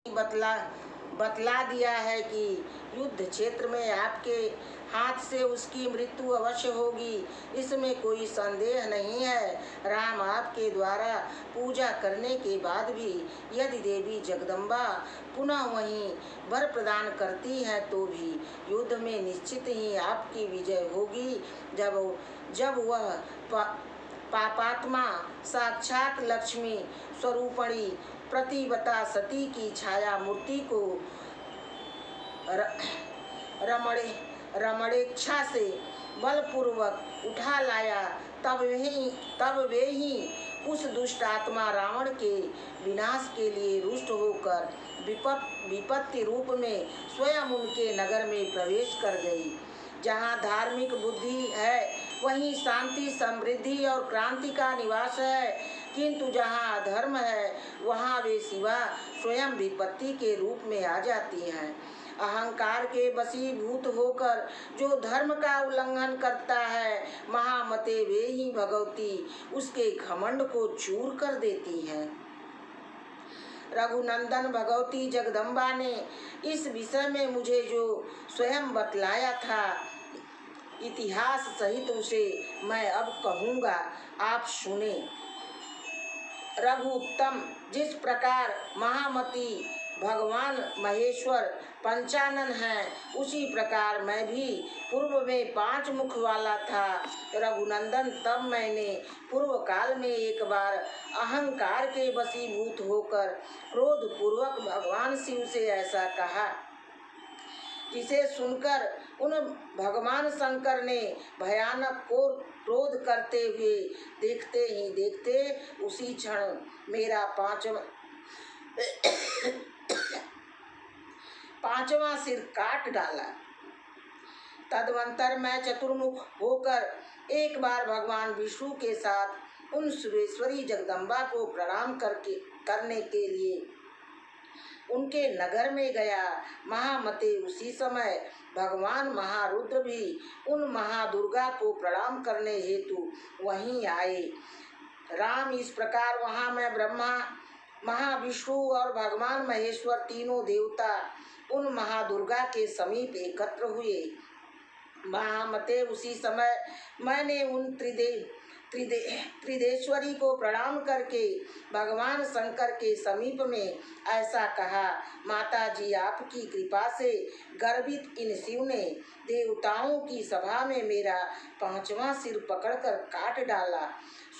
बतला बतला दिया है कि युद्ध क्षेत्र में आपके हाथ से उसकी मृत्यु अवश्य होगी, इसमें कोई संदेह नहीं है। राम आपके द्वारा पूजा करने के बाद भी यदि देवी जगदम्बा पुनः वहीं वर प्रदान करती है तो भी युद्ध में निश्चित ही आपकी विजय होगी। जब वह पापात्मा साक्षात लक्ष्मी स्वरूपणी प्रतिवता सती की छाया मूर्ति को रमणेच्छा से बलपूर्वक उठा लाया, तब वे ही उस दुष्ट आत्मा रावण के विनाश के लिए रुष्ट होकर विपत्ति रूप में स्वयं उनके नगर में प्रवेश कर गई। जहाँ धार्मिक बुद्धि है वहीं शांति, समृद्धि और क्रांति का निवास है, किंतु जहाँ अधर्म है वहाँ वे शिवा स्वयं विपत्ति के रूप में आ जाती हैं। अहंकार के वशीभूत होकर जो धर्म का उल्लंघन करता है, महामते वे ही भगवती उसके घमंड को चूर कर देती हैं। रघुनंदन भगवती जगदम्बा ने इस विषय में मुझे जो स्वयं बतलाया था, इतिहास सहित उसे मैं अब कहूँगा, आप सुने। रघुत्तम, जिस प्रकार महामती भगवान महेश्वर पंचानन है, उसी प्रकार मैं भी पूर्व में 5 मुख वाला था। रघुनंदन, तब मैंने पूर्व काल में एक बार अहंकार के वशीभूत होकर क्रोध पूर्वक भगवान शिव से ऐसा कहा, जिसे सुनकर उन भगवान शंकर ने भयानक क्रोध करते हुए देखते ही देखते उसी क्षण मेरा पांचवा सिर काट डाला। तदनंतर मैं चतुर्मुख होकर एक बार भगवान विष्णु के साथ उन सुरेश्वरी जगदम्बा को प्रणाम करने के लिए उनके नगर में गया। महामते, उसी समय भगवान महारुद्र भी उन महादुर्गा को प्रणाम करने हेतु वहीं आए। राम, इस प्रकार वहां मैं ब्रह्मा, महाविष्णु और भगवान महेश्वर तीनों देवता उन महादुर्गा के समीप एकत्र हुए। महामते, उसी समय मैंने उन त्रिदेश्वरी को प्रणाम करके भगवान शंकर के समीप में ऐसा कहा, माता जी, आपकी कृपा से गर्वित इन शिव ने देवताओं की सभा में मेरा 5वां सिर पकड़कर काट डाला।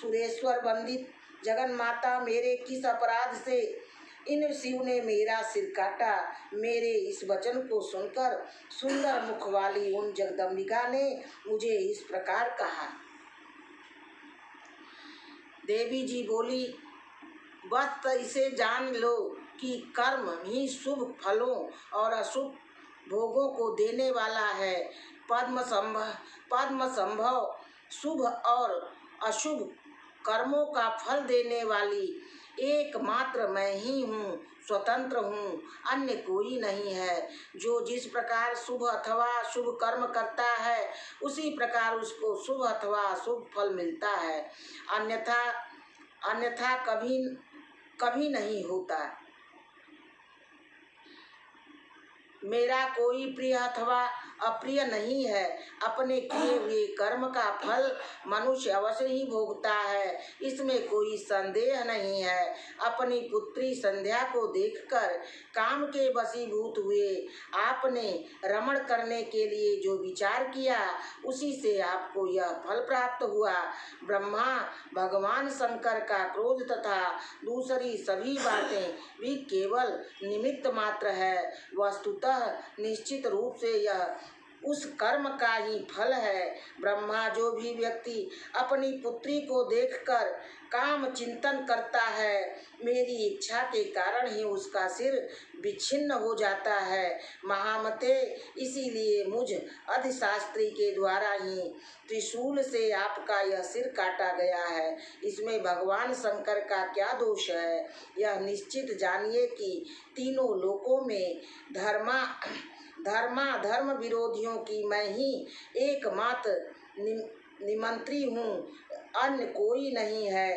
सुरेश्वर वंदित जगन माता, मेरे किस अपराध से इन शिव ने मेरा सिर काटा? मेरे इस वचन को सुनकर सुंदर मुख वाली उन जगदम्बिका ने मुझे इस प्रकार कहा। देवी जी बोली, बस इसे जान लो कि कर्म ही शुभ फलों और अशुभ भोगों को देने वाला है। पद्म संभव शुभ और अशुभ कर्मों का फल देने वाली एकमात्र मैं ही हूँ, स्वतंत्र हूँ, अन्य कोई नहीं है। जो जिस प्रकार शुभ अथवा अशुभ कर्म करता है, उसी प्रकार उसको शुभ अथवा अशुभ फल मिलता है, अन्यथा कभी नहीं होता। मेरा कोई प्रिय अथवा अप्रिय नहीं है। अपने किए हुए कर्म का फल मनुष्य अवश्य ही भोगता है, इसमें कोई संदेह नहीं है। अपनी पुत्री संध्या को देखकर काम के वशीभूत हुए आपने रमण करने के लिए जो विचार किया, उसी से आपको यह फल प्राप्त हुआ। ब्रह्मा भगवान शंकर का क्रोध तथा दूसरी सभी बातें भी केवल निमित्त मात्र है। वस्तुतः निश्चित रूप से यह उस कर्म का ही फल है। ब्रह्मा, जो भी व्यक्ति अपनी पुत्री को देखकर काम चिंतन करता है, मेरी इच्छा के कारण ही उसका सिर विच्छिन्न हो जाता है। महामते, इसीलिए मुझ अधिशास्त्री के द्वारा ही त्रिशूल से आपका यह सिर काटा गया है। इसमें भगवान शंकर का क्या दोष है? यह निश्चित जानिए कि तीनों लोकों में धर्म विरोधियों की मैं ही एकमात्र निमंत्री हूँ, अन्य कोई नहीं है।